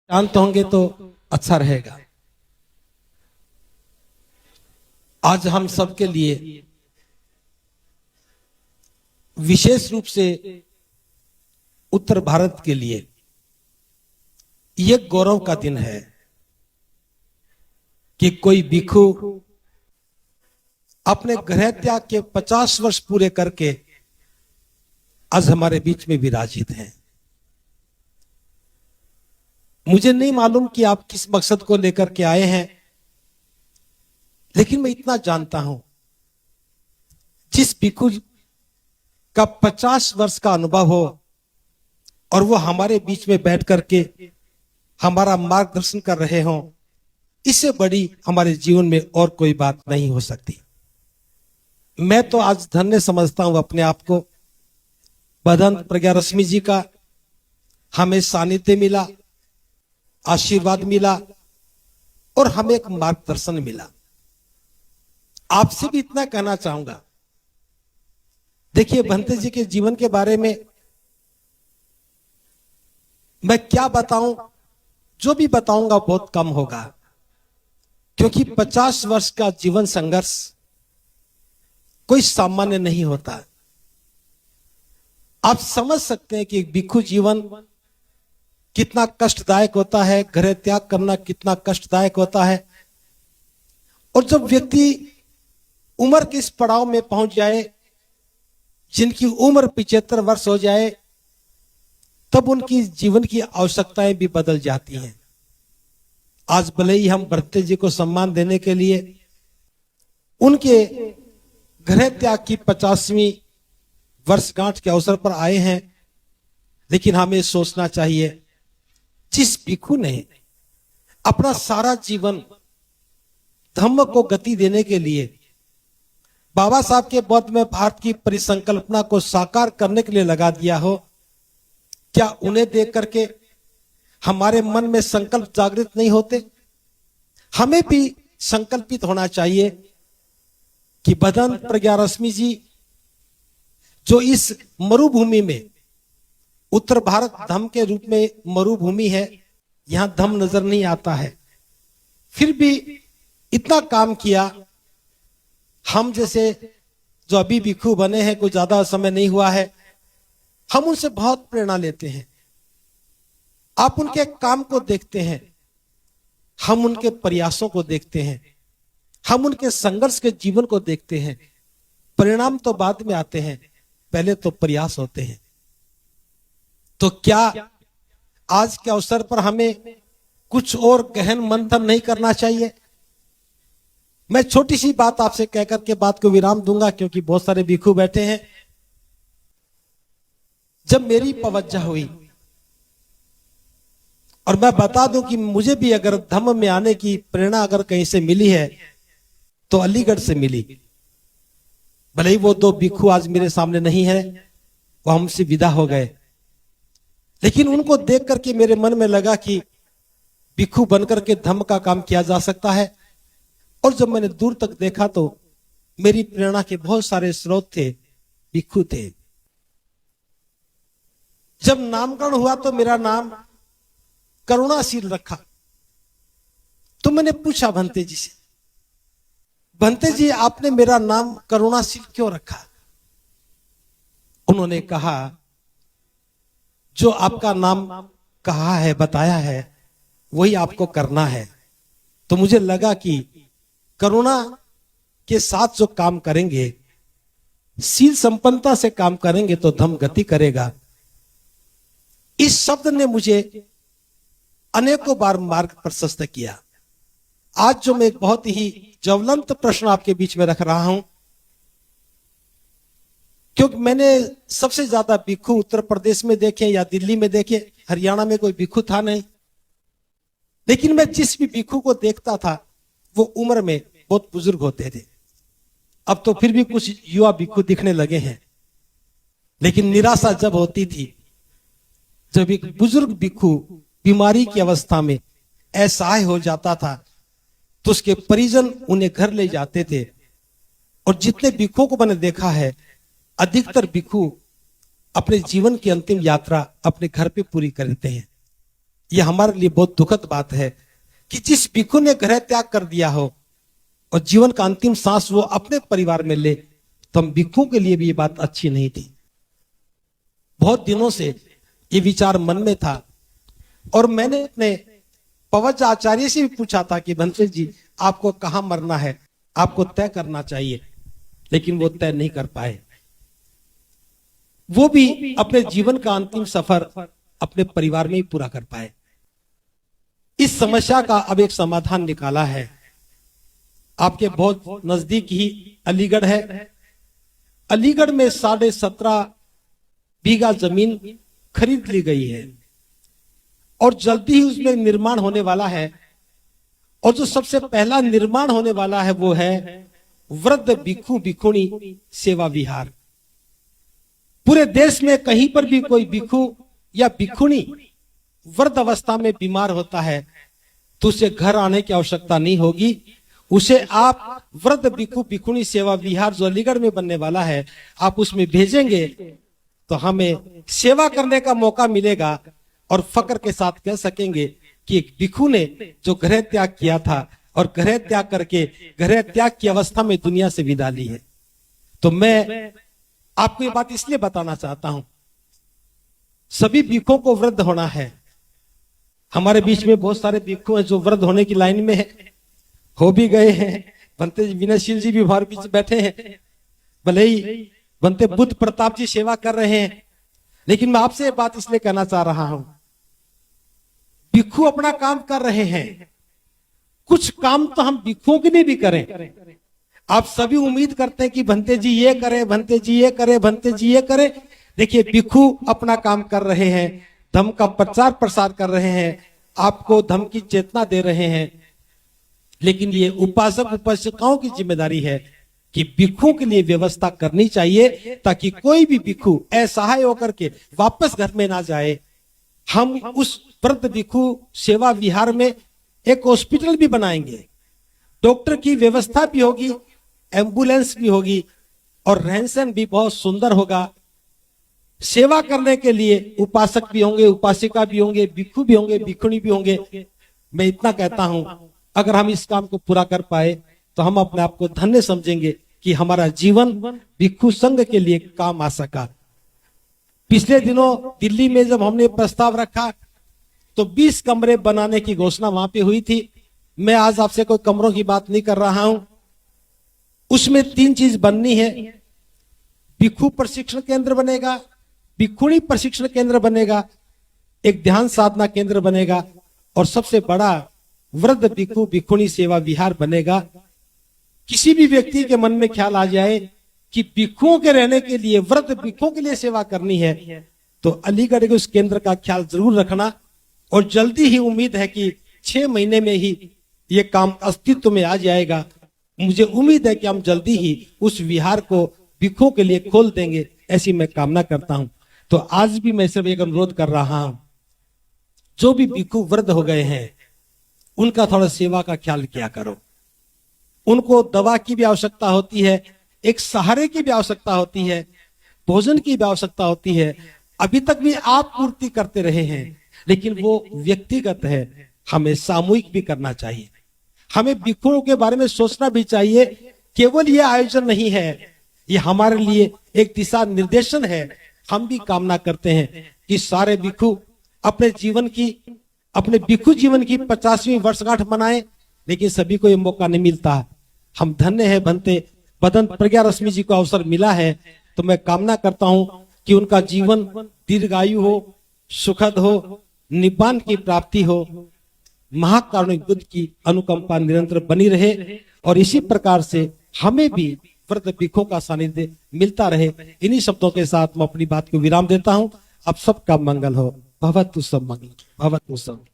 शांत होंगे तो अच्छा रहेगा। आज हम सबके लिए विशेष रूप से उत्तर भारत के लिए यह गौरव का दिन है कि कोई भिक्षु अपने गृह त्याग के 50 वर्ष पूरे करके आज हमारे बीच में विराजित हैं। मुझे नहीं मालूम कि आप किस मकसद को लेकर के आए हैं, लेकिन मैं इतना जानता हूं, जिस भिक्षु का 50 वर्ष का अनुभव हो और वो हमारे बीच में बैठ करके हमारा मार्गदर्शन कर रहे हों, इससे बड़ी हमारे जीवन में और कोई बात नहीं हो सकती। मैं तो आज धन्य समझता हूं अपने आप को। भदंत प्रज्ञा रश्मि जी का हमें सानिध्य मिला, आशीर्वाद मिला और हमें एक मार्गदर्शन मिला। आपसे भी इतना कहना चाहूंगा, देखिए भंते जी के जीवन के बारे में मैं क्या बताऊं, जो भी बताऊंगा बहुत कम होगा, क्योंकि 50 वर्ष का जीवन संघर्ष कोई सामान्य नहीं होता। आप समझ सकते हैं कि एक भिक्षु जीवन कितना कष्टदायक होता है, गृह त्याग करना कितना कष्टदायक होता है। और जब व्यक्ति उम्र के इस पड़ाव में पहुंच जाए, जिनकी उम्र 75 वर्ष हो जाए, तब उनकी जीवन की आवश्यकताएं भी बदल जाती हैं। आज भले ही हम भंते जी को सम्मान देने के लिए उनके गृह त्याग की 50वीं वर्षगांठ के अवसर पर आए हैं, लेकिन हमें सोचना चाहिए, जिस भिक्षु ने अपना सारा जीवन धम्म को गति देने के लिए, बाबा साहब के बौद्ध में भारत की परिसंकल्पना को साकार करने के लिए लगा दिया हो, क्या उन्हें देख करके हमारे मन में संकल्प जागृत नहीं होते? हमें भी संकल्पित होना चाहिए कि भदंत प्रज्ञा रश्मि जी जो इस मरुभूमि में, उत्तर भारत धम्म के रूप में मरुभूमि है, यहां धम्म नजर नहीं आता है, फिर भी इतना काम किया। हम जैसे जो अभी भिक्षु बने हैं, कोई ज्यादा समय नहीं हुआ है, हम उनसे बहुत प्रेरणा लेते हैं। आप उनके काम को देखते हैं, हम उनके प्रयासों को देखते हैं, हम उनके संघर्ष के जीवन को देखते हैं। परिणाम तो बाद में आते हैं, पहले तो प्रयास होते हैं। तो क्या आज के अवसर पर हमें कुछ और गहन मंथन नहीं करना चाहिए? मैं छोटी सी बात आपसे कहकर के बात को विराम दूंगा, क्योंकि बहुत सारे भिक्षु बैठे हैं। जब मेरी तवज्जो हुई, और मैं बता दूं कि मुझे भी अगर धम्म में आने की प्रेरणा अगर कहीं से मिली है तो अलीगढ़ से मिली। भले ही वो 2 भिक्षु आज मेरे सामने नहीं है, वो हमसे विदा हो गए, लेकिन उनको देख करके मेरे मन में लगा कि भिक्षु बनकर के धम्म का काम किया जा सकता है। और जब मैंने दूर तक देखा तो मेरी प्रेरणा के बहुत सारे स्रोत थे, भिक्षु थे। जब नामकरण हुआ तो मेरा नाम करुणाशील रखा। तो मैंने पूछा भंते जी से, भंते जी आपने मेरा नाम करुणाशील क्यों रखा? उन्होंने कहा, जो आपका नाम कहा है, बताया है, वही आपको करना है। तो मुझे लगा कि करुणा के साथ जो काम करेंगे, शील संपन्नता से काम करेंगे तो धम्म गति करेगा। इस शब्द ने मुझे अनेकों बार मार्ग प्रशस्त किया। आज जो मैं एक बहुत ही ज्वलंत प्रश्न आपके बीच में रख रहा हूं, क्योंकि मैंने सबसे ज्यादा भिक्षु उत्तर प्रदेश में देखे या दिल्ली में देखे, हरियाणा में कोई भिक्षु था नहीं। लेकिन मैं जिस भी भिक्षु को देखता था वो उम्र में बहुत बुजुर्ग होते थे। अब तो फिर भी कुछ युवा भिक्षु दिखने लगे हैं, लेकिन निराशा जब होती थी, जब एक बुजुर्ग भिक्षु बीमारी की अवस्था में असहाय हो जाता था, तो उसके परिजन उन्हें घर ले जाते थे। और जितने भिक्षुओं को मैंने देखा है, अधिकतर भिक्षु अपने जीवन की अंतिम यात्रा अपने घर पे पूरी करते हैं। यह हमारे लिए बहुत दुखद बात है कि जिस भिक्षु ने गृह त्याग कर दिया हो और जीवन का अंतिम सांस वो अपने परिवार में ले, तो हम भिक्षुओं के लिए भी ये बात अच्छी नहीं थी। बहुत दिनों से ये विचार मन में था और मैंने अपने पवज आचार्य से भी पूछा था कि भंते जी आपको कहां मरना है, आपको तय करना चाहिए, लेकिन वो तय नहीं कर पाए। वो भी अपने जीवन का अंतिम सफर अपने परिवार में ही पूरा कर पाए। इस समस्या का अब एक समाधान निकाला है। आपके बहुत नजदीक ही अलीगढ़ है। अलीगढ़ में 17.5 बीघा जमीन खरीद ली गई है और जल्दी ही उसमें निर्माण होने वाला है। और जो सबसे पहला निर्माण होने वाला है वो है वृद्ध भिक्षु भिक्षुणी सेवा विहार। पूरे देश में कहीं पर भी कोई भिक्षु या भिक्षुणी वृद्ध अवस्था में बीमार होता है तो उसे घर आने की आवश्यकता नहीं होगी। उसे आप वृद्ध भिक्षु भिक्षुणी सेवा विहार जो अलीगढ़ में बनने वाला है, आप उसमें भेजेंगे तो हमें सेवा करने का मौका मिलेगा और फक्र के साथ कह सकेंगे कि एक भिक्षु ने जो गृह त्याग किया था और गृह त्याग करके गृह त्याग की अवस्था में दुनिया से विदा ली है। तो मैं आपको ये बात इसलिए बताना चाहता हूं, सभी भिक्षुओं को वृद्ध होना है। हमारे बीच में बहुत सारे भिक्षु हैं जो वृद्ध होने की लाइन में है, हो भी गए हैं। बनते विनयशील जी भी हमारे बीच बैठे हैं, भले ही बनते बुद्ध प्रताप जी सेवा कर रहे हैं, लेकिन मैं आपसे ये बात इसलिए कहना चाह रहा हूं, भिक्षु अपना काम कर रहे हैं, कुछ काम तो हम भिक्षुओं के लिए भी करें। आप सभी उम्मीद करते हैं कि भंते जी ये करें, भंते जी ये करें, भंते जी ये करें। देखिए भिक्षु अपना काम कर रहे हैं, धर्म का प्रचार प्रसार कर रहे हैं, आपको धर्म की चेतना दे रहे हैं, लेकिन ये उपासक उपासिकाओं की जिम्मेदारी है कि भिक्षुओं के लिए व्यवस्था करनी चाहिए ताकि कोई भी भिक्षु असहाय होकर के वापस घर में ना जाए। हम उस वृद्ध भिक्षु सेवा विहार में एक हॉस्पिटल भी बनाएंगे, डॉक्टर की व्यवस्था भी होगी, एम्बुलेंस भी होगी और रहन सहन भी बहुत सुंदर होगा। सेवा करने के लिए उपासक भी होंगे, उपासिका भी होंगे, भिक्षु भी होंगे, भिक्षुणी भी होंगे। मैं इतना कहता हूं, अगर हम इस काम को पूरा कर पाए तो हम अपने आप को धन्य समझेंगे कि हमारा जीवन भिक्षु संघ के लिए काम आ सका। पिछले दिनों दिल्ली में जब हमने प्रस्ताव रखा तो 20 कमरे बनाने की घोषणा वहां पे हुई थी। मैं आज आपसे कोई कमरों की बात नहीं कर रहा हूं। उसमें 3 चीज बननी है। भिक्षु प्रशिक्षण केंद्र बनेगा, भिक्षुणी प्रशिक्षण केंद्र बनेगा, एक ध्यान साधना केंद्र बनेगा और सबसे बड़ा वृद्ध भिक्षु भिक्षुणी सेवा विहार बनेगा। किसी भी व्यक्ति के मन में ख्याल आ जाए कि भिक्षुओं के रहने के लिए, वृद्ध भिक्षुओं के लिए सेवा करनी है, तो अलीगढ़ के उस केंद्र का ख्याल जरूर रखना। और जल्दी ही उम्मीद है कि 6 महीने में ही ये काम अस्तित्व में आ जाएगा। मुझे उम्मीद है कि हम जल्दी ही उस विहार को भिक्षुओं के लिए खोल देंगे, ऐसी मैं कामना करता हूं। तो आज भी मैं सिर्फ एक अनुरोध कर रहा हूं, जो भी भिक्षु वृद्ध हो गए हैं उनका थोड़ा सेवा का ख्याल किया करो। उनको दवा की भी आवश्यकता होती है, एक सहारे की भी आवश्यकता होती है, भोजन की भी आवश्यकता होती है। अभी तक भी आप पूर्ति करते रहे हैं, लेकिन वो व्यक्तिगत है, हमें सामूहिक भी करना चाहिए। हमें भिक्षुओं के बारे में सोचना भी चाहिए। केवल ये आयोजन नहीं है, ये हमारे लिए एक दिशा निर्देशन है। हम भी कामना करते हैं कि सारे भिक्षु अपने जीवन की, अपने भिक्षु जीवन की 50वीं वर्षगांठ मनाएं, लेकिन सभी को ये मौका नहीं मिलता। हम धन्य है बनते बदन प्रज्ञा रश्मि जी को अवसर मिला है। तो मैं कामना करता हूं कि उनका जीवन दीर्घायु हो, सुखद हो, निब्बान की प्राप्ति हो, महाकारुणिक बुद्ध की अनुकंपा निरंतर बनी रहे और इसी प्रकार से हमें भी वृद्ध भिक्षुओं का सानिध्य मिलता रहे। इन्हीं शब्दों के साथ मैं अपनी बात को विराम देता हूं। आप सबका मंगल हो। भवतु सब मंगल, भवतु सब।